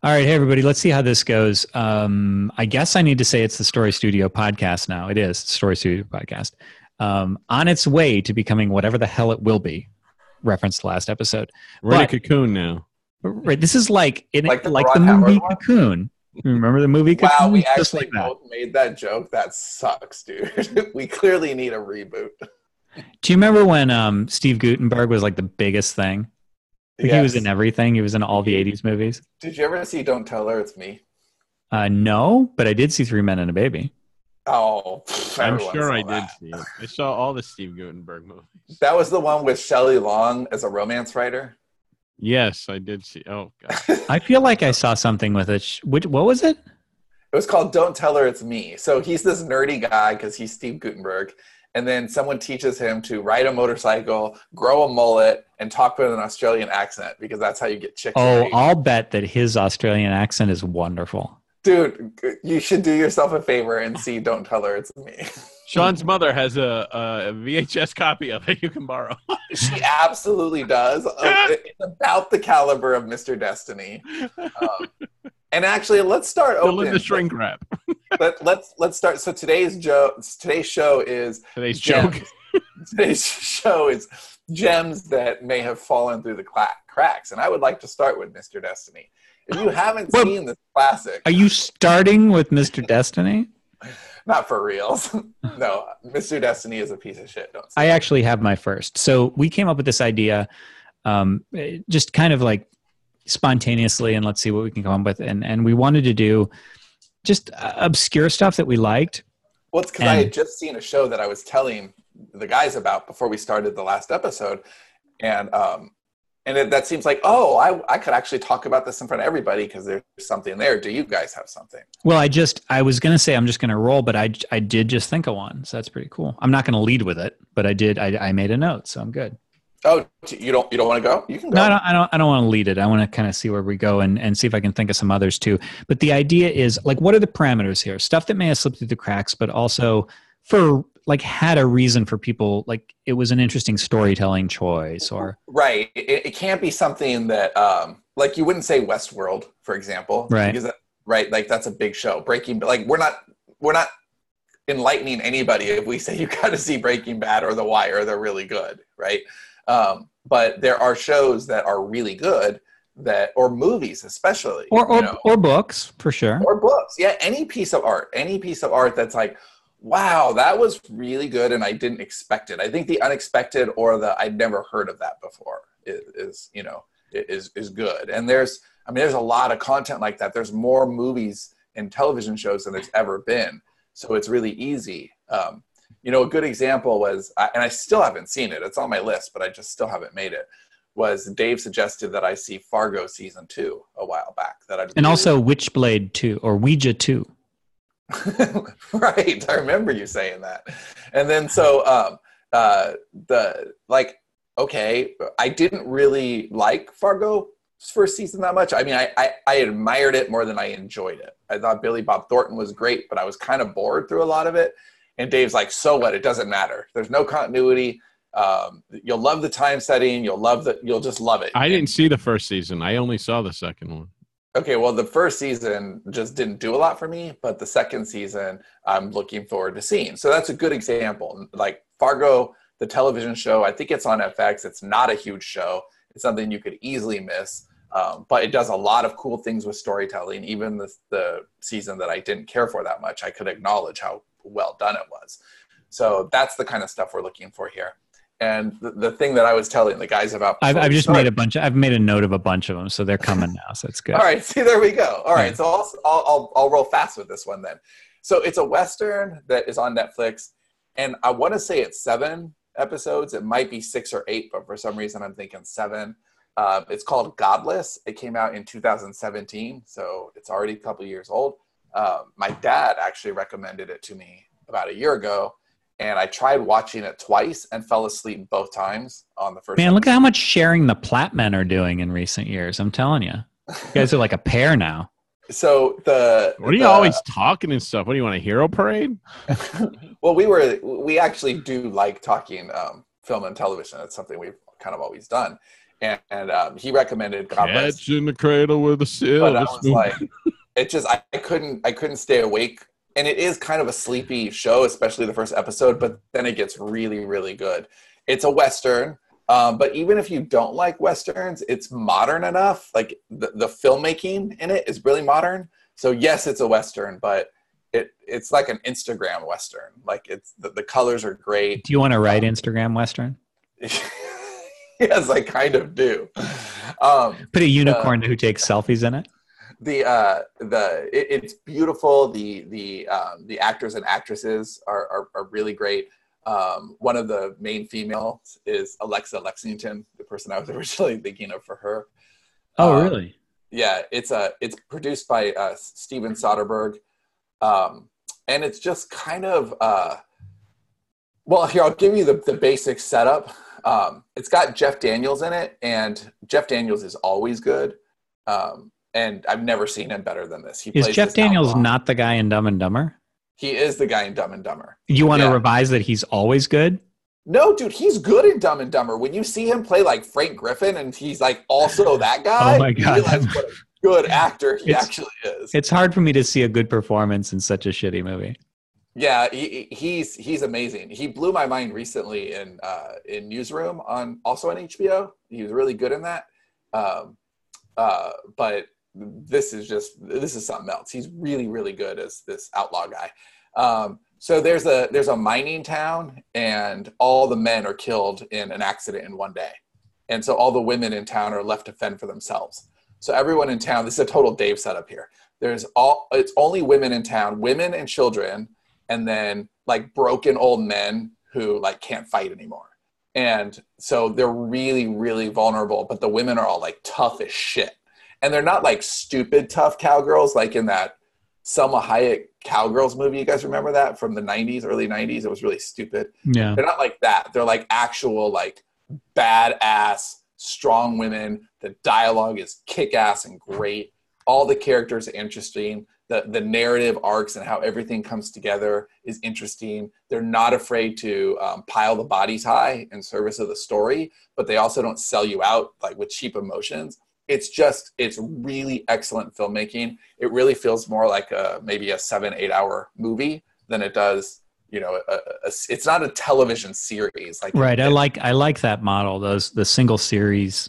All right, hey everybody, let's see how this goes. I guess I need to say it's the Story Studio podcast now. It is Story Studio podcast. On its way to becoming whatever the hell it will be. Reference to last episode. We're in a cocoon now. Right, this is like Like the the Ron movie Howard one? Cocoon. Remember the movie Cocoon? Wow, we Just actually like that. both made that joke. That sucks, dude. We clearly need a reboot. Do you remember when Steve Guttenberg was like the biggest thing? Like, he was in everything. He was in all the 80s movies. Did you ever see Don't Tell Her It's Me? No, but I did see Three Men and a Baby. Oh, I'm everyone sure saw I that. did see it. I saw all the Steve Guttenberg movies. That was the one with Shelley Long as a romance writer. Yes, I did see. Oh, God. I feel like I saw something with it. What was it? It was called Don't Tell Her It's Me. So he's this nerdy guy because he's Steve Guttenberg. And then someone teaches him to ride a motorcycle, grow a mullet, and talk with an Australian accent because that's how you get chicks. Oh, married. I'll bet that his Australian accent is wonderful. Dude, you should do yourself a favor and see Don't Tell Her It's Me. Sean's mother has a VHS copy of it you can borrow. She absolutely does. It's about the caliber of Mr. Destiny. And actually, let's start Still in open. the shrink wrap. But let's start. So today's show is Today's gems. joke. Today's show is gems that may have fallen through the cracks, and I would like to start with Mr. Destiny. If you haven't seen this classic, Are you starting with Mr. Destiny? not for reals. No, Mr. Destiny is a piece of shit. Don't say I actually have my first. So we came up with this idea just kind of like spontaneously, and let's see what we can come up with. And we wanted to do just obscure stuff that we liked. Well, it's because I had just seen a show that I was telling the guys about before we started the last episode, and that seems like, I could actually talk about this in front of everybody because there's something there. Do you guys have something? Well, I was going to say I'm just going to roll, but I did just think of one, so that's pretty cool. I'm not going to lead with it, but I did. I made a note, so I'm good. Oh, you don't want to go? You can go. No, I don't want to lead it. I want to kind of see where we go and see if I can think of some others too. But the idea is, like, what are the parameters here? Stuff that may have slipped through the cracks, but also for like had a reason for people, like it was an interesting storytelling choice or Right. It can't be something that like you wouldn't say Westworld, for example. Right. Because like that's a big show. Like we're not enlightening anybody if we say you got to see Breaking Bad or The Wire. They're really good, right? But there are shows that are really good or movies especially. or books for sure. Or books. Yeah, any piece of art that's like, wow, that was really good and I didn't expect it. I think the unexpected or the I'd never heard of that before is good. And there's a lot of content like that. There's more movies and television shows than there's ever been. So it's really easy. A good example was, and I still haven't seen it. It's on my list, but I just still haven't made it. Was Dave suggested that I see Fargo season 2 a while back. And also Witchblade 2 or Ouija 2. Right, I remember you saying that. And then I didn't really like Fargo's first season that much. I mean, I admired it more than I enjoyed it. I thought Billy Bob Thornton was great, but I was kind of bored through a lot of it. And Dave's like, so what? It doesn't matter. There's no continuity. You'll love the time setting. You'll just love it. I didn't see the first season. I only saw the second one. Okay, well, the first season just didn't do a lot for me, but the second season I'm looking forward to seeing. So that's a good example. Like Fargo, the television show, I think it's on FX. It's not a huge show. It's something you could easily miss, but it does a lot of cool things with storytelling. Even the season that I didn't care for that much, I could acknowledge how well done it was. So that's the kind of stuff we're looking for here. And the thing that I was telling the guys about, I've made a note of a bunch of them, so they're coming now. So it's good. All right, see, there we go. All right, so I'll roll fast with this one then. So it's a Western that is on Netflix, and I want to say it's 7 episodes. It might be 6 or 8, but for some reason I'm thinking 7. It's called Godless. It came out in 2017, so it's already a couple years old. My dad actually recommended it to me about a year ago. And I tried watching it twice and fell asleep both times on the first. Man, look at how much sharing the Plattmen are doing in recent years. I'm telling you. You guys are like a pair now. So what are you always talking and stuff? What do you want, a hero parade? Well, we actually do like talking film and television. It's something we've kind of always done. and he recommended God Rest. Catch in the Cradle with a But I silver was spoon. like, it just I couldn't stay awake. And it is kind of a sleepy show, especially the first episode, but then it gets really, really good. It's a Western, but even if you don't like Westerns, it's modern enough. Like the filmmaking in it is really modern. So yes, it's a Western, but it's like an Instagram Western. Like it's the colors are great. Do you want to write Instagram Western? Yes, I kind of do. Put a unicorn who takes selfies in it. It's beautiful. The actors and actresses are really great. One of the main females is Alexa Lexington, the person I was originally thinking of for her. Oh, really? Yeah, it's produced by Steven Soderbergh, and it's just kind of well. Here, I'll give you the basic setup. It's got Jeff Daniels in it, and Jeff Daniels is always good. And I've never seen him better than this. Is Jeff Daniels not the guy in Dumb and Dumber? He is the guy in Dumb and Dumber. You want to revise that he's always good? No, dude, he's good in Dumb and Dumber. When you see him play like Frank Griffin and he's like also that guy, oh my God. You realize what a good actor he actually is. It's hard for me to see a good performance in such a shitty movie. Yeah, he's amazing. He blew my mind recently in Newsroom also on HBO. He was really good in that. But this is something else. He's really, really good as this outlaw guy. So there's a mining town, and all the men are killed in an accident in one day. And so all the women in town are left to fend for themselves. So everyone in town, this is a total Dave setup here. It's only women in town, women and children, and then like broken old men who like can't fight anymore. And so they're really, really vulnerable, but the women are all like tough as shit. And they're not like stupid tough cowgirls like in that Selma Hayek Cowgirls movie. You guys remember that from the 90s, early 90s? It was really stupid. Yeah. They're not like that. They're like actual like badass, strong women. The dialogue is kick-ass and great. All the characters are interesting. The narrative arcs and how everything comes together is interesting. They're not afraid to pile the bodies high in service of the story, but they also don't sell you out like with cheap emotions. It's really excellent filmmaking. It really feels more like maybe a 7-8 hour movie than it does, it's not a television series. Like right. I like that model. The single series.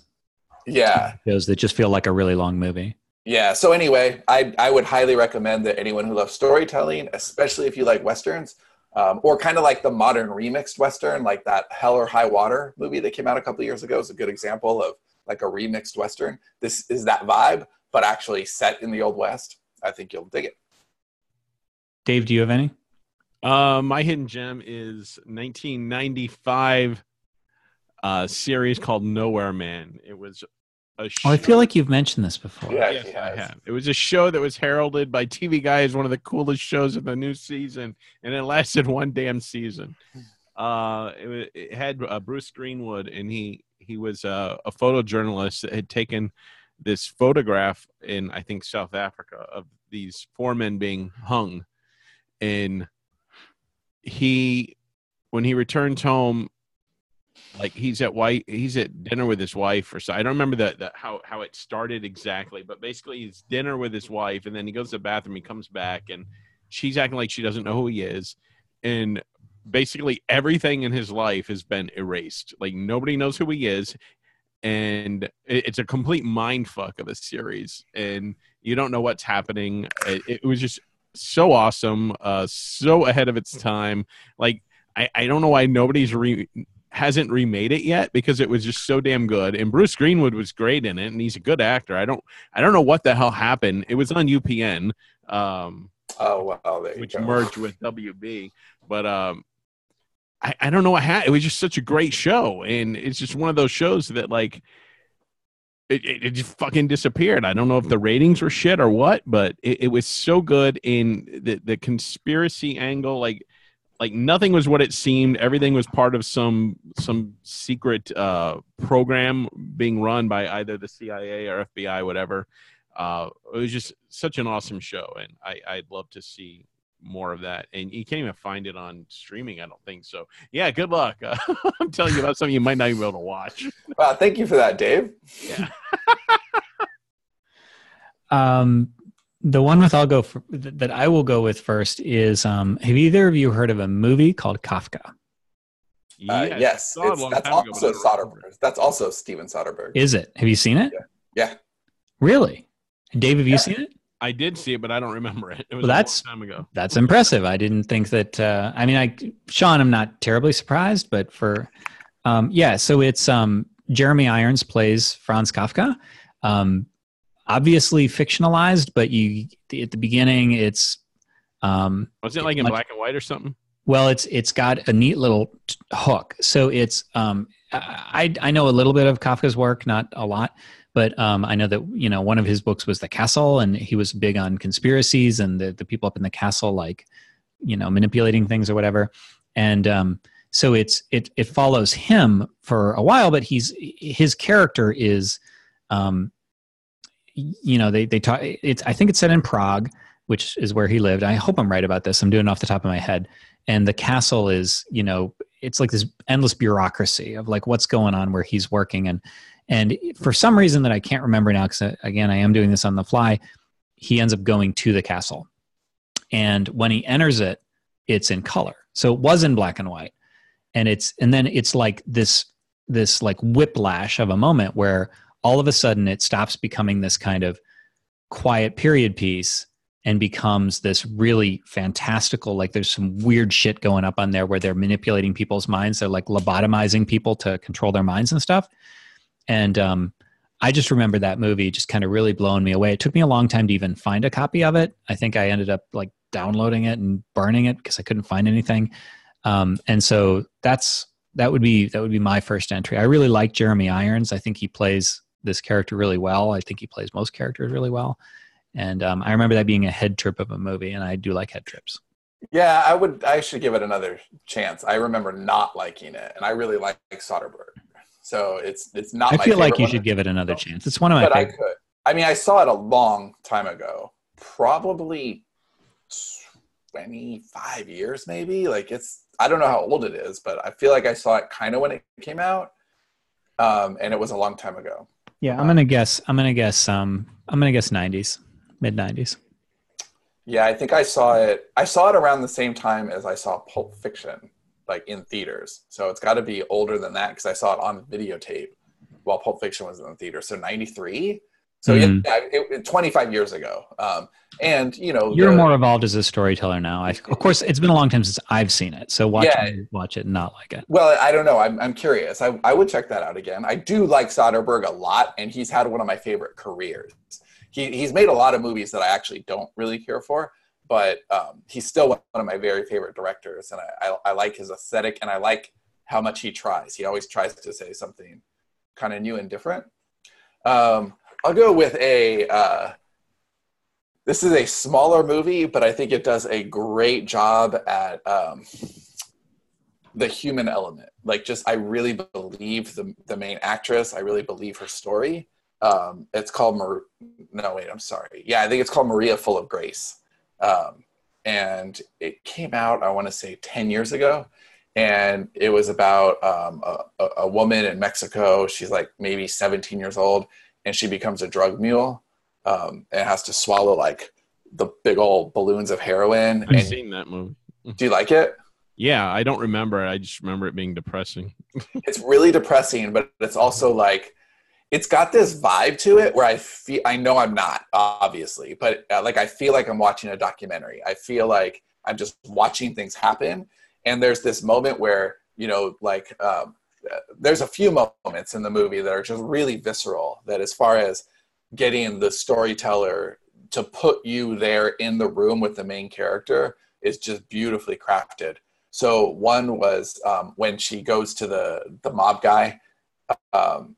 Yeah. Shows that just feel like a really long movie. Yeah. So anyway, I would highly recommend that anyone who loves storytelling, especially if you like Westerns, or kind of like the modern remixed Western, like that Hell or High Water movie that came out a couple of years ago is a good example of like a remixed Western. This is that vibe, but actually set in the Old West. I think you'll dig it. Dave, do you have any? My hidden gem is 1995 series called Nowhere Man. It was a show. Oh, I feel like you've mentioned this before. Yeah, yes, I have. It was a show that was heralded by TV Guide as one of the coolest shows of the new season, and it lasted one damn season. It had Bruce Greenwood, and he was a photojournalist that had taken this photograph in, I think, South Africa of these 4 men being hung. And when he returns home, like he's at dinner with his wife or so. I don't remember how it started exactly, but basically he's dinner with his wife, and then he goes to the bathroom, he comes back, and she's acting like she doesn't know who he is. And basically everything in his life has been erased. Like nobody knows who he is. And it's a complete mind fuck of a series, and you don't know what's happening. It was just so awesome, so ahead of its time. Like I don't know why nobody's hasn't remade it yet, because it was just so damn good. And Bruce Greenwood was great in it, and he's a good actor. I don't know what the hell happened. It was on UPN, Oh wow, there you which go. merged with WB, but I don't know what happened. It was just such a great show, and it's just one of those shows that like it just fucking disappeared. I don't know if the ratings were shit or what, but it was so good in the conspiracy angle. Like nothing was what it seemed. Everything was part of some secret program being run by either the CIA or FBI, whatever. It was just such an awesome show, and I'd love to see more of that. And you can't even find it on streaming, I don't think. So, yeah, good luck. I'm telling you about something you might not even be able to watch. Wow, thank you for that, Dave. Yeah. The one that I will go with first is have either of you heard of a movie called Kafka? Yes, that's also Soderbergh. That's also Steven Soderbergh. Is it? Have you seen it? Yeah. Really? Dave, have you seen it? I did see it, but I don't remember it. It was a long time ago. That's impressive. I didn't think that. Sean, I'm not terribly surprised, but so it's Jeremy Irons plays Franz Kafka. Obviously fictionalized, but at the beginning, it's. Was it like in black and white or something? Well, it's got a neat little hook. So it's I know a little bit of Kafka's work, not a lot, but I know that one of his books was The Castle, and he was big on conspiracies and the people up in the castle, like manipulating things or whatever. And so it follows him for a while, but his character is they talk. I think it's set in Prague, which is where he lived. I hope I'm right about this. I'm doing it off the top of my head. And the castle is, it's like this endless bureaucracy of like what's going on where he's working. And for some reason that I can't remember now, because again, I am doing this on the fly, he ends up going to the castle. And when he enters it, it's in color. So it was in black and white. And then it's like this like whiplash of a moment where all of a sudden it stops becoming this kind of quiet period piece and becomes this really fantastical, like there's some weird shit going up on there where they're manipulating people's minds. They're like lobotomizing people to control their minds and stuff. And I just remember that movie just kind of really blowing me away. It took me a long time to even find a copy of it. I think I ended up like downloading it and burning it because I couldn't find anything. And so that would be my first entry. I really like Jeremy Irons. I think he plays this character really well. I think he plays most characters really well. And I remember that being a head trip of a movie, and I do like head trips. Yeah, I should give it another chance. I remember not liking it, and I really like Soderbergh. So it's not my favorite. I feel like you should give it another chance. It's one of my favorites. I could. I mean, I saw it a long time ago, probably 25 years maybe. Like I don't know how old it is, but I feel like I saw it kind of when it came out. And it was a long time ago. Yeah, I'm gonna guess 90s. Mid-90s. Yeah, I think I saw it around the same time as I saw Pulp Fiction, like in theaters. So it's got to be older than that because I saw it on videotape while Pulp Fiction was in the theater. So 93. So it 25 years ago. And you're more evolved as a storyteller now. Of course, it's been a long time since I've seen it. So watch it and not like it. Well, I don't know. I'm curious. I would check that out again. I do like Soderbergh a lot, and he's had one of my favorite careers. He's made a lot of movies that I actually don't really care for, but he's still one of my very favorite directors, and I like his aesthetic, and I like how much he tries. He always tries to say something kind of new and different. I'll go with this is a smaller movie, but I think it does a great job at the human element. Like, I really believe the main actress. I really believe her story. It's called I'm sorry. Yeah, I think it's called Maria Full of Grace. And it came out, I want to say 10 years ago. And it was about a woman in Mexico. She's like maybe 17 years old, and she becomes a drug mule and has to swallow like the big old balloons of heroin. I've seen that movie. Do you like it? Yeah, I don't remember it. I just remember it being depressing. It's really depressing, but it's also like, it's got this vibe to it where I know I'm not, obviously, but like I feel like I'm watching a documentary. I feel like I'm just watching things happen. And there's this moment where, there's a few moments in the movie that are just really visceral, that as far as getting the storyteller to put you there in the room with the main character is just beautifully crafted. So one was when she goes to the mob guy.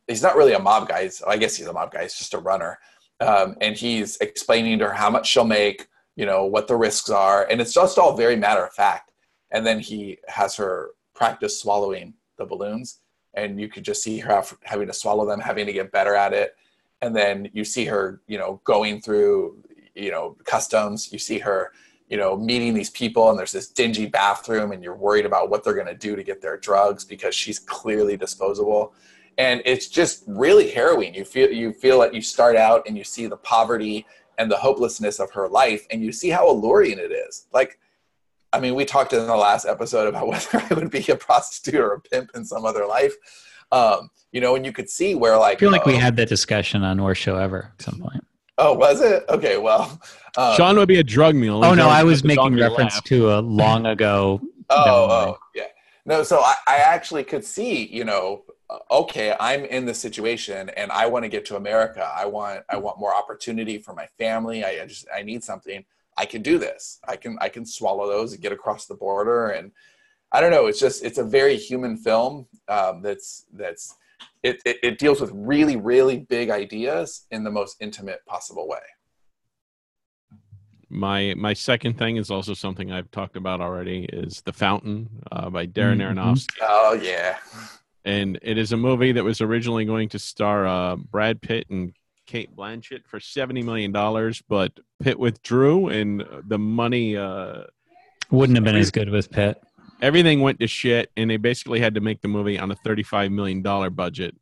He's not really a mob guy. I guess he's a mob guy. He's just a runner. And he's explaining to her how much she'll make, what the risks are. And it's just all very matter of fact. And then he has her practice swallowing the balloons. And you could just see her having to swallow them, having to get better at it. And then you see her, going through, customs. You see her meeting these people, and there's this dingy bathroom, and you're worried about what they're going to do to get their drugs because she's clearly disposable. And it's just really harrowing. You feel like you start out and you see the poverty and the hopelessness of her life, and you see how alluring it is. Like, I mean, we talked in the last episode about whether I would be a prostitute or a pimp in some other life. And you could see where, like, I feel like we had that discussion on Worst Show Ever at some point. Oh, was it? Okay, well. Sean would be a drug mule. Oh, no, I was making reference to a long ago. Yeah. No, so I actually could see, okay, I'm in this situation and I want to get to America. I want more opportunity for my family. I need something. I can do this. I can swallow those and get across the border. And I don't know. It's a very human film. It deals with really, really big ideas in the most intimate possible way. My second thing is also something I've talked about already, is The Fountain by Darren Aronofsky. Oh, yeah. And it is a movie that was originally going to star Brad Pitt and Kate Blanchett for $70 million, but Pitt withdrew, and the money wouldn't have been as good with Pitt. Everything went to shit, and they basically had to make the movie on a $35 million budget.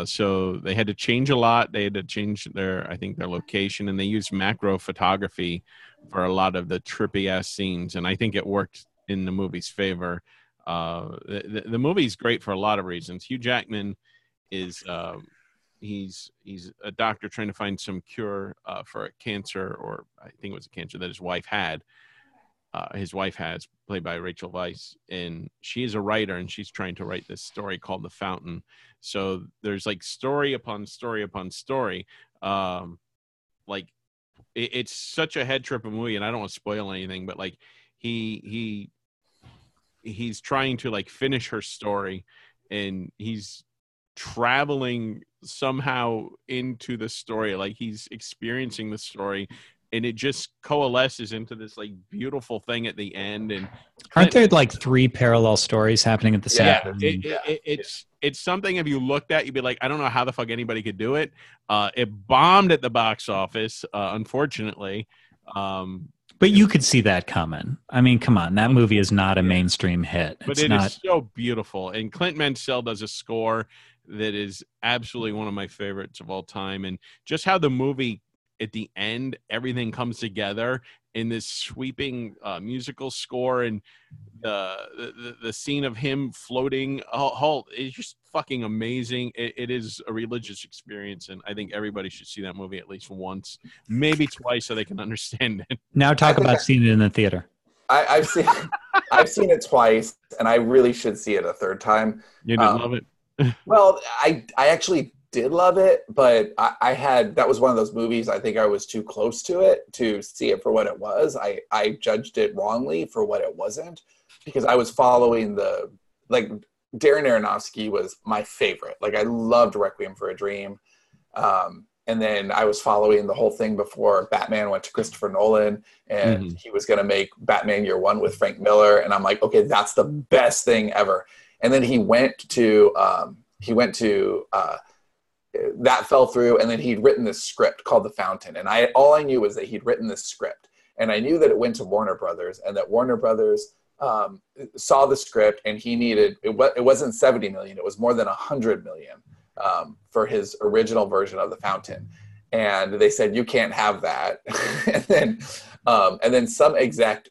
So they had to change a lot. They had to change their location, and they used macro photography for a lot of the trippy ass scenes. And I think it worked in the movie's favor. The movie's great for a lot of reasons. Hugh Jackman is he's a doctor trying to find some cure for a cancer, or I think it was a cancer that his wife had. His wife has, played by Rachel Weisz, and she is a writer, and she's trying to write this story called The Fountain. So there's like story upon story upon story. It's such a head trip movie, and I don't want to spoil anything, but like he's trying to like finish her story, and he's traveling somehow into the story, like he's experiencing the story, and it just coalesces into this like beautiful thing at the end. And aren't there like 3 parallel stories happening at the same time? It's something, if you looked at, you'd be like, I don't know how the fuck anybody could do it. It bombed at the box office, unfortunately. But you could see that coming. I mean, come on, that movie is not a mainstream hit. But it is so beautiful. And Clint Mansell does a score that is absolutely one of my favorites of all time. And just how the movie, at the end, everything comes together in this sweeping musical score, and the scene of him floating is just fucking amazing. It is a religious experience, and I think everybody should see that movie at least once, maybe twice, so they can understand it. Now talk about seeing it in the theater. I've seen it twice, and I really should see it a third time. You didn't love it? Well, I actually did love it, but that was one of those movies, I think I was too close to it to see it for what it was. I judged it wrongly for what it wasn't, because I was following Darren Aronofsky was my favorite. Like, I loved Requiem for a Dream. And then I was following the whole thing before Batman went to Christopher Nolan, and he was going to make Batman Year One with Frank Miller. And I'm like, okay, that's the best thing ever. And then he went to that fell through, and then he'd written this script called The Fountain, and all I knew was that he'd written this script, and I knew that it went to Warner Brothers, and that Warner Brothers saw the script, and he needed it wasn't 70 million, it was more than 100 million for his original version of The Fountain, and they said, you can't have that. and then some exec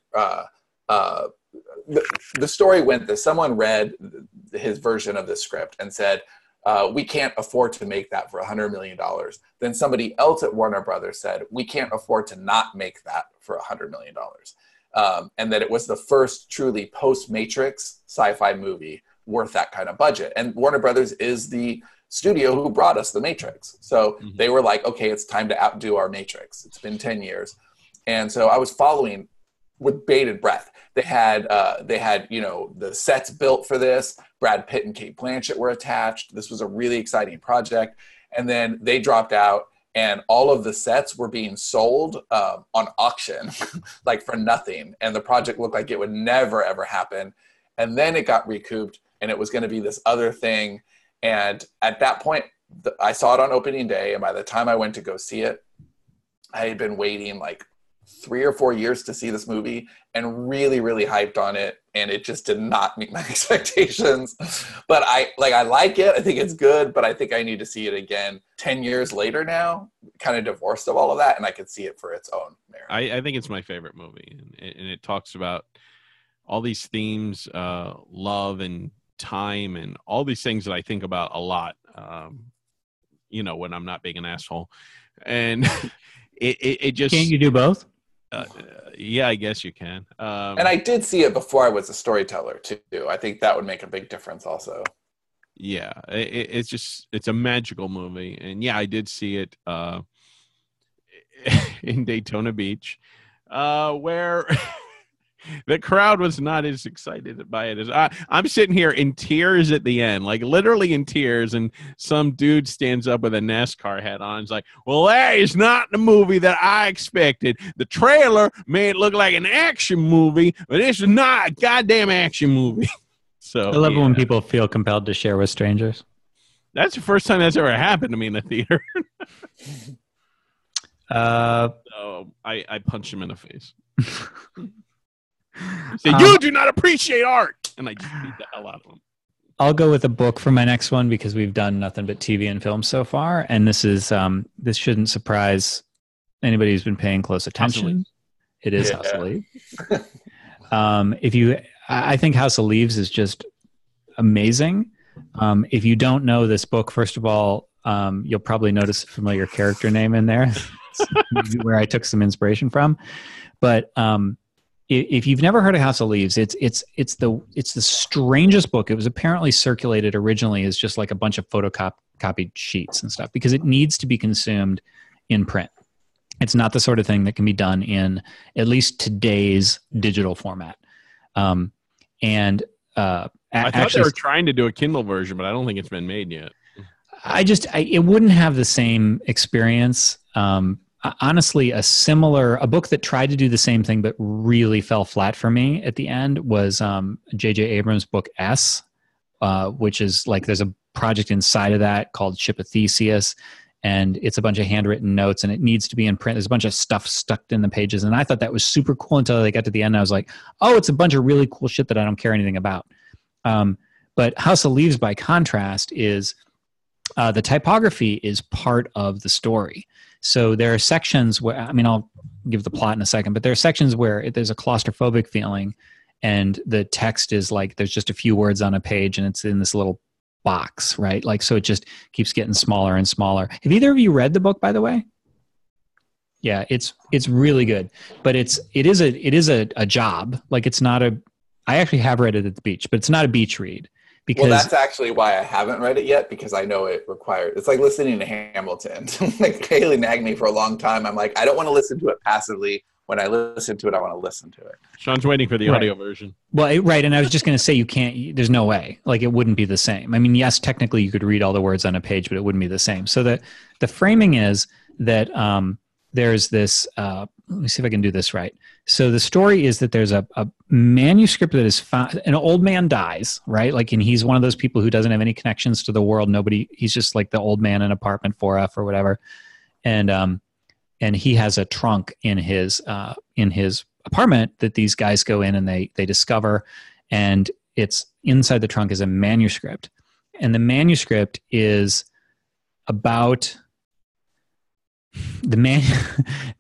the story went that someone read his version of the script and said, we can't afford to make that for $100 million. Then somebody else at Warner Brothers said, we can't afford to not make that for $100 million. And that it was the first truly post-Matrix sci-fi movie worth that kind of budget. And Warner Brothers is the studio who brought us the Matrix. So they were like, okay, it's time to outdo our Matrix. It's been 10 years. And so I was following with bated breath. They had the sets built for this. Brad Pitt and Kate Blanchett were attached. This was a really exciting project. And then they dropped out, and all of the sets were being sold on auction, like for nothing. And the project looked like it would never, ever happen. And then it got recouped, and it was going to be this other thing. And at that point, I saw it on opening day. And by the time I went to go see it, I had been waiting like 3 or 4 years to see this movie and really, really hyped on it. And it just did not meet my expectations. But I like it. I think it's good, but I think I need to see it again 10 years later now, kind of divorced of all of that. And I could see it for its own merit. I think it's my favorite movie. And it talks about all these themes, love and time and all these things that I think about a lot, when I'm not being an asshole. And it just... Can't you do both? Yeah, I guess you can. And I did see it before I was a storyteller too. I think that would make a big difference also. Yeah, it's a magical movie. And yeah, I did see it in Daytona Beach, where the crowd was not as excited by it as I'm sitting here in tears at the end, like literally in tears. And some dude stands up with a NASCAR hat on. It's like, well, that is not the movie that I expected. The trailer made it look like an action movie, but this is not a goddamn action movie. So I love it when people feel compelled to share with strangers. That's the first time that's ever happened to me in the theater. So I punched him in the face. Say, you do not appreciate art, and I just beat the hell out of him. I'll go with a book for my next one because we've done nothing but TV and film so far, and this shouldn't surprise anybody who's been paying close attention. It is House of Leaves. I think House of Leaves is just amazing. If you don't know this book, first of all, you'll probably notice a familiar character name in there, where I took some inspiration from, but. If you've never heard of House of Leaves, it's the strangest book. It was apparently circulated originally as just like a bunch of photocopied sheets and stuff because it needs to be consumed in print. It's not the sort of thing that can be done in at least today's digital format. I thought they were trying to do a Kindle version, but I don't think it's been made yet. It wouldn't have the same experience. Honestly, a book that tried to do the same thing but really fell flat for me at the end was J.J. Abrams' book S, which is like there's a project inside of that called Ship of Theseus, and it's a bunch of handwritten notes, and it needs to be in print. There's a bunch of stuff stuck in the pages, and I thought that was super cool until they got to the end. And I was like, oh, it's a bunch of really cool shit that I don't care anything about. But House of Leaves, by contrast, is the typography is part of the story. So there are sections where, I'll give the plot in a second, but there are sections where there's a claustrophobic feeling and the text is like, there's just a few words on a page and it's in this little box, right? Like, so it just keeps getting smaller and smaller. Have either of you read the book, by the way? Yeah, it's really good, but it is a job. Like I actually have read it at the beach, but it's not a beach read. Because, well, that's actually why I haven't read it yet, because I know it's like listening to Hamilton. Like Haley nagged me for a long time. I'm like, I don't want to listen to it passively. When I listen to it, I want to listen to it. Sean's waiting for the audio version. Well, right. And I was just going to say, there's no way. Like it wouldn't be the same. I mean, yes, technically you could read all the words on a page, but it wouldn't be the same. So the framing is that there's this, let me see if I can do this right. So the story is that there's a manuscript that is found. An old man dies, right? Like, and he's one of those people who doesn't have any connections to the world. He's just like the old man in apartment 4F or whatever. And he has a trunk in his apartment that these guys go in and they discover, and it's inside the trunk is a manuscript. And the manuscript is about the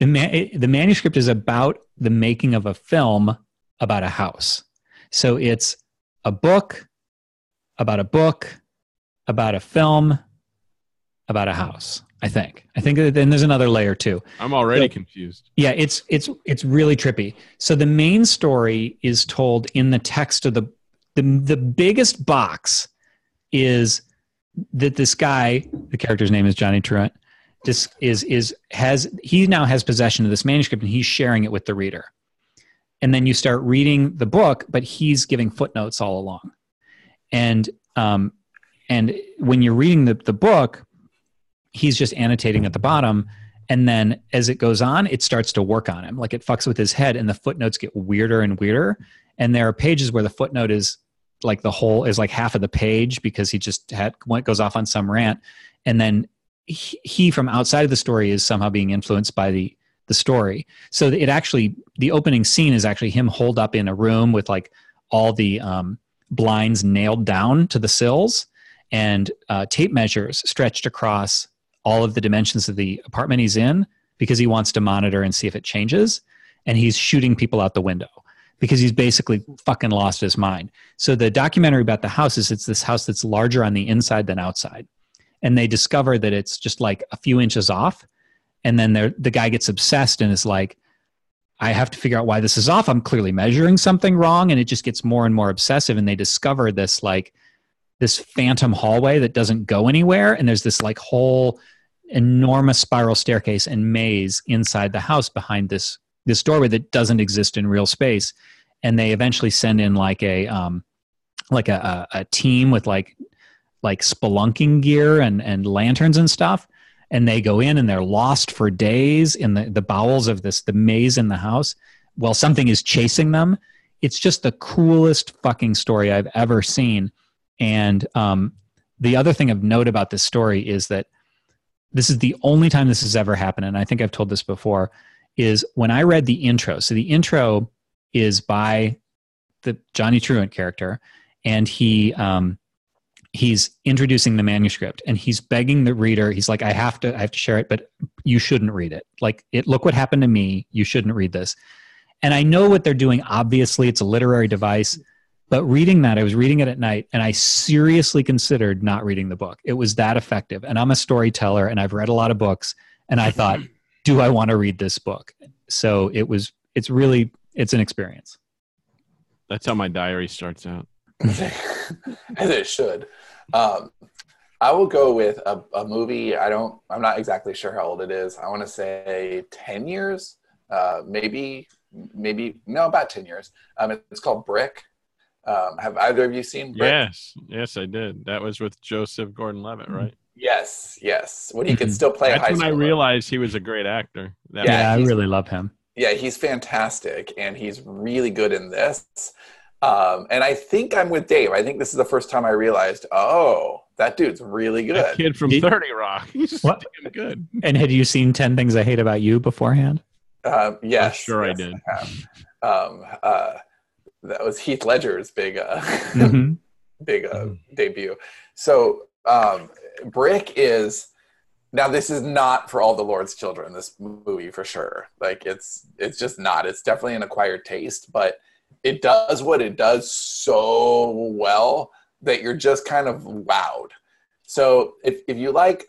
manuscript is about the making of a film about a house. So it's a book about a film about a house. I think that then there's another layer too. I'm already confused. Yeah, it's really trippy. So the main story is told in the text of the biggest box is that this guy, the character's name is Johnny Truant, he now has possession of this manuscript and he's sharing it with the reader. And then you start reading the book, but he's giving footnotes all along. And when you're reading the book, he's just annotating at the bottom. And then as it goes on, it starts to work on him. Like it fucks with his head and the footnotes get weirder and weirder. And there are pages where the footnote is like the whole is like half of the page because he just goes off on some rant. And then he from outside of the story is somehow being influenced by the the story. So it actually, the opening scene is actually him holed up in a room with like all the blinds nailed down to the sills and tape measures stretched across all of the dimensions of the apartment he's in because he wants to monitor and see if it changes. And he's shooting people out the window because he's basically fucking lost his mind. So the documentary about the house is it's this house that's larger on the inside than outside. And they discover that it's just like a few inches off. And then the guy gets obsessed and is like, I have to figure out why this is off. I'm clearly measuring something wrong. And it just gets more and more obsessive. And they discover this like this phantom hallway that doesn't go anywhere. And there's this like whole enormous spiral staircase and maze inside the house behind this doorway that doesn't exist in real space. And they eventually send in like a team with like spelunking gear and lanterns and stuff. And they go in and they're lost for days in the bowels of the maze in the house while something is chasing them. It's just the coolest fucking story I've ever seen. And the other thing of note about this story is that this is the only time this has ever happened. And I think I've told this before, is when I read the intro. So the intro is by the Johnny Truant character, and he's introducing the manuscript, and he's begging the reader. He's like, I have to share it, but you shouldn't read it. Like, look what happened to me. You shouldn't read this. And I know what they're doing. Obviously, it's a literary device. But reading that, I was reading it at night, and I seriously considered not reading the book. It was that effective. And I'm a storyteller, and I've read a lot of books, and I thought, do I want to read this book? So it's an experience. That's how my diary starts out. As it should. I will go with a movie. I'm not exactly sure how old it is. I want to say 10 years, maybe no, about 10 years. It's called Brick. Have either of you seen Brick? Yes, I did. That was with Joseph Gordon-Levitt, right? Yes. When he could still play That's high school. when I realized he was a great actor. I really love him. Yeah, he's fantastic, and he's really good in this. And I think I'm with Dave. I think this is the first time I realized, oh, that dude's really good. That kid from 30 Rock. He's damn good. And had you seen 10 Things I Hate About You beforehand? Yes. I did. That was Heath Ledger's big debut. So Brick is, now this is not for all the Lord's children, this movie for sure. Like it's just not. It's definitely an acquired taste, but it does what it does so well that you're just kind of wowed. So if you like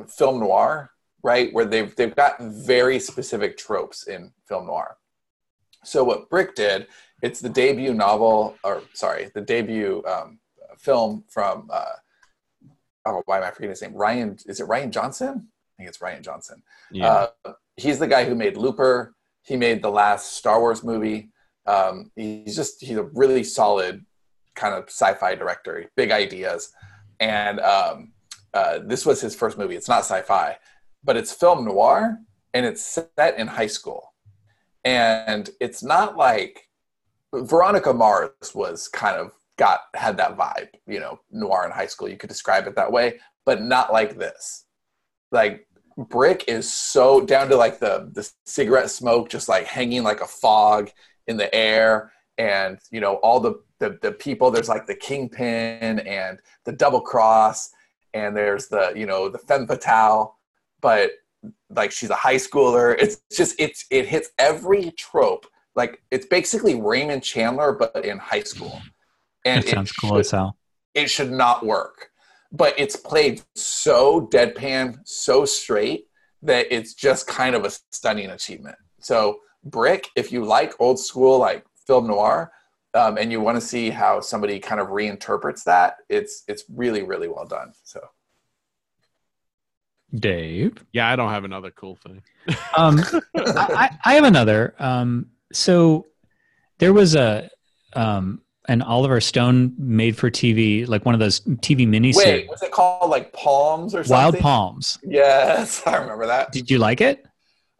film noir, right, where they've got very specific tropes in film noir. So what Brick did, it's the debut film from why am I forgetting his name? Is it Ryan Johnson? I think it's Ryan Johnson. Yeah. He's the guy who made Looper. He made the last Star Wars movie. He's a really solid kind of sci-fi director, big ideas. And this was his first movie. It's not sci-fi, but it's film noir, and it's set in high school. And it's not like Veronica Mars was kind of had that vibe, noir in high school. You could describe it that way, but not like this. Like Brick is so down to like the cigarette smoke, just like hanging like a fog in the air, and all the people. There's like the kingpin and the double cross, and there's the femme fatale, but like she's a high schooler. It hits every trope. Like it's basically Raymond Chandler, but in high school. And that sounds cool as hell. It should not work, but it's played so deadpan, so straight that it's just kind of a stunning achievement. So Brick, if you like old school like film noir, and you want to see how somebody kind of reinterprets that, it's really, really well done. So, Dave, yeah, I don't have another cool thing. I have another. So there was an Oliver Stone made for TV, like one of those TV miniseries. Wait, what's it called? Like Palms or something? Wild Palms. Yes, I remember that. Did you like it?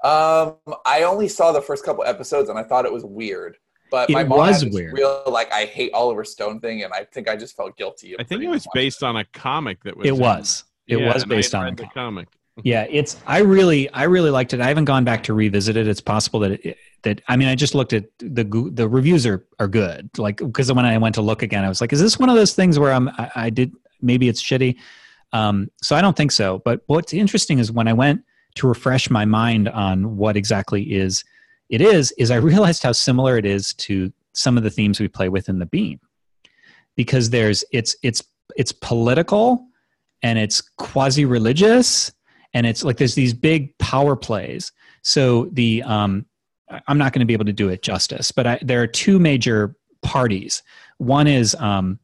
I only saw the first couple episodes, and I thought it was weird. But my mom had this real, like, I hate Oliver Stone thing, and I think I just felt guilty. I think it was based on a comic that was. It was. It was based on the comic. Yeah, I really liked it. I haven't gone back to revisit it. It's possible that I mean, I just looked at the reviews are good. Like, because when I went to look again, I was like, is this one of those things where I did, maybe it's shitty. So I don't think so. But what's interesting is when I went to refresh my mind on what exactly it is I realized how similar it is to some of the themes we play with in the Beam, because it's political and it's quasi-religious, and it's like there's these big power plays. So I'm not going to be able to do it justice, but there are two major parties. One is I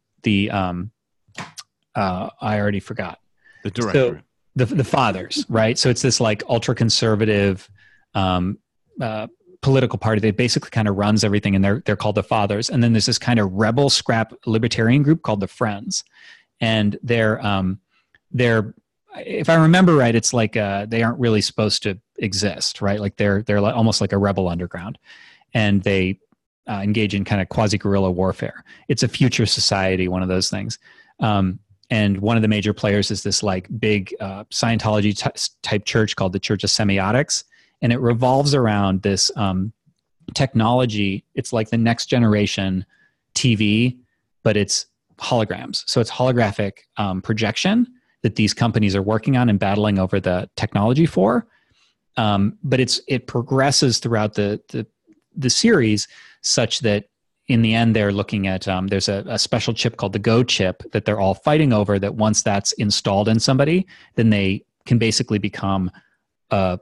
already forgot. The director. So the fathers, right? So it's this like ultra conservative political party that basically kind of runs everything, and they're called the fathers. And then there's this kind of rebel scrap libertarian group called the Friends, and they're if I remember right, it's like they aren't really supposed to exist, right? Like they're almost like a rebel underground, and they engage in kind of quasi-guerrilla warfare. It's a future society, one of those things. And one of the major players is this like big Scientology type church called the Church of Semiotics, and it revolves around this technology. It's like the next generation TV, but it's holograms. So it's holographic projection that these companies are working on and battling over the technology for. But it progresses throughout the series such that in the end they're looking at there's a special chip called the Go chip that they're all fighting over, that once that's installed in somebody, then they can basically become a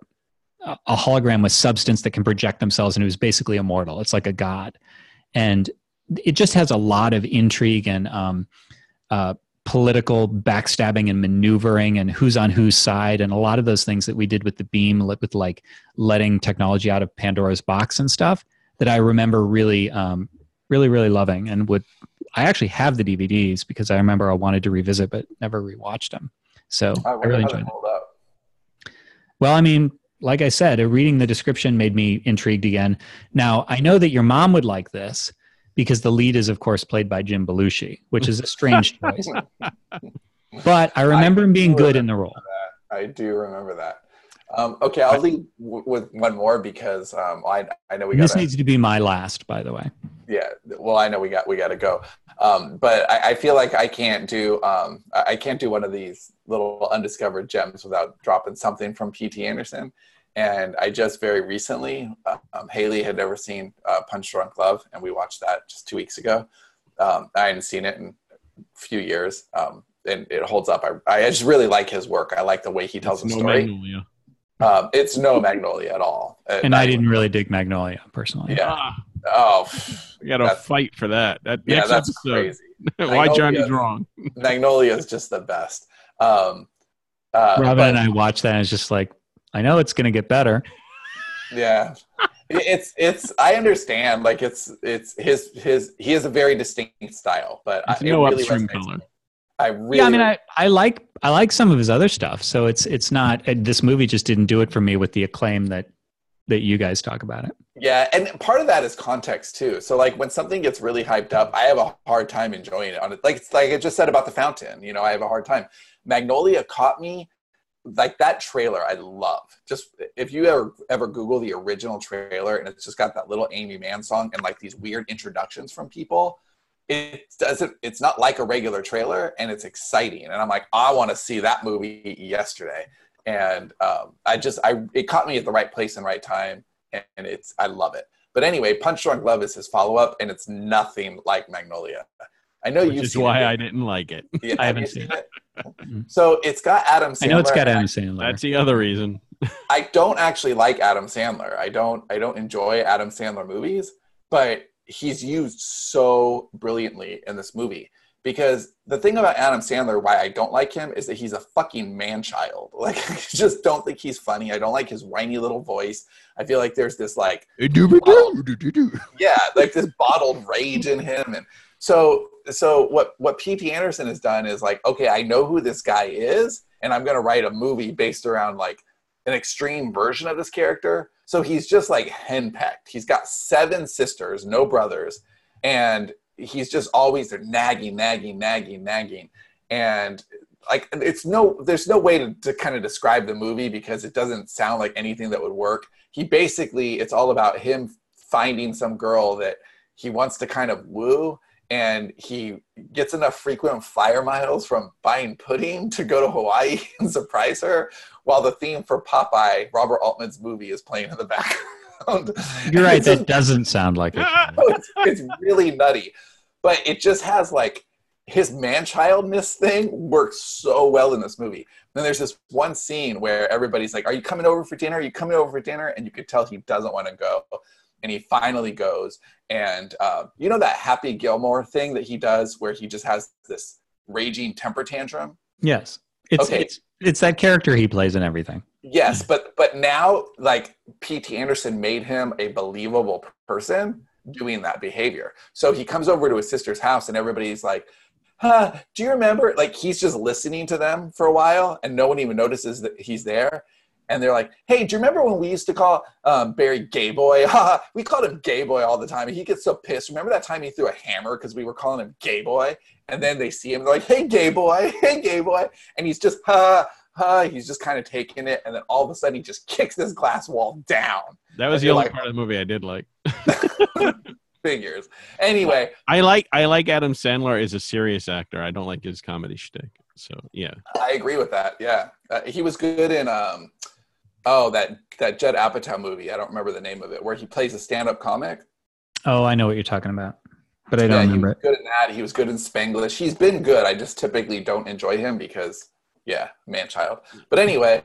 hologram with substance that can project themselves, and who's basically immortal. It's like a god. And it just has a lot of intrigue and political backstabbing and maneuvering and who's on whose side, and a lot of those things that we did with the Beam, with like letting technology out of Pandora's box and stuff, that I remember really really loving. And I actually have the DVDs because I remember I wanted to revisit but never rewatched them. So I really enjoyed it. Well, I mean, like I said, reading the description made me intrigued again. Now, I know that your mom would like this because the lead is, of course, played by Jim Belushi, which is a strange choice. But I remember him being good in the role. I do remember that. Okay, I'll leave with one more because I know we got. This needs to be my last, by the way. Yeah, well, I know we got to go, but I feel like I can't do one of these little undiscovered gems without dropping something from P.T. Anderson. And I just very recently, Haley had never seen Punch Drunk Love, and we watched that just 2 weeks ago. I hadn't seen it in a few years, and it holds up. I just really like his work. I like the way he tells the story. Magnolia. It's no Magnolia at all. And I didn't really dig Magnolia personally. Yeah. We got to fight for that. That's episode, crazy. Why Johnny's wrong. Magnolia is just the best. Robin and I watched that, and it's just like, I know it's going to get better. Yeah. It's I understand, like it's he has a very distinct style, but it's no really upstream color. I mean, I like some of his other stuff. So it's not, this movie just didn't do it for me with the acclaim that you guys talk about it. Yeah, and part of that is context too. So like when something gets really hyped up, I have a hard time enjoying it. It's like I just said about The Fountain. You know, I have a hard time. Magnolia caught me. Like that trailer, I love. Just if you ever Google the original trailer, and it's just got that little Amy Mann song and like these weird introductions from people. It's not like a regular trailer, and it's exciting. And I'm like, I want to see that movie yesterday. And it caught me at the right place and right time, and I love it. But anyway, Punch Drunk Love is his follow-up, and it's nothing like Magnolia. I know Which is why I didn't like it. Yeah, I haven't seen it. So it's got Adam Sandler. I know it's got Adam Sandler. That's the other reason. I don't actually like Adam Sandler. I don't enjoy Adam Sandler movies, but he's used so brilliantly in this movie. Because the thing about Adam Sandler, why I don't like him, is that he's a fucking man-child. Like, I just don't think he's funny. I don't like his whiny little voice. I feel like there's this like, like this bottled rage in him. And so what P.T. Anderson has done is like, okay, I know who this guy is, and I'm going to write a movie based around like an extreme version of this character. So he's just like henpecked. He's got 7 sisters, no brothers, and he's just always there nagging. And like there's no way to kind of describe the movie because it doesn't sound like anything that would work. It's all about him finding some girl that he wants to kind of woo, and he gets enough frequent flyer miles from buying pudding to go to Hawaii and surprise her, while the theme for Popeye, Robert Altman's movie, is playing in the background. You're right. That doesn't sound like it. It's really nutty, but it just has like his man-childness thing works so well in this movie. Then there's this one scene where everybody's like, "Are you coming over for dinner? Are you coming over for dinner?" And you could tell he doesn't want to go. And he finally goes. And you know that Happy Gilmore thing that he does where he just has this raging temper tantrum? Yes. It's that character he plays in everything. Yes, but now, like, P.T. Anderson made him a believable person doing that behavior. So he comes over to his sister's house and everybody's like, do you remember? Like, he's just listening to them for a while and no one even notices that he's there. And they're like, "Hey, do you remember when we used to call Barry Gay Boy? We called him Gay Boy all the time. And he gets so pissed. Remember that time he threw a hammer because we were calling him Gay Boy?" And then they see him, they're like, "Hey, Gay Boy, hey, Gay Boy." And he's just, he's just kind of taking it. And then all of a sudden he just kicks this glass wall down. That was the only part of the movie I did like. Figures. Anyway. I like Adam Sandler as a serious actor. I don't like his comedy shtick. So, yeah. I agree with that, yeah. He was good in... that Judd Apatow movie. I don't remember the name of it, where he plays a stand-up comic. Oh, I know what you're talking about, but I don't remember it. He was good in that. He was good in Spanglish. He's been good. I just typically don't enjoy him because, man-child. But anyway,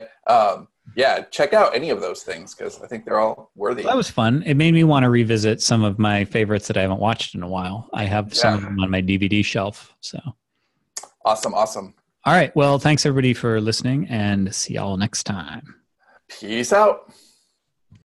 check out any of those things because I think they're all worthy. Well, that was fun. It made me want to revisit some of my favorites that I haven't watched in a while. I have some of them on my DVD shelf. So awesome. All right. Well, thanks everybody for listening, and see y'all next time. Peace out.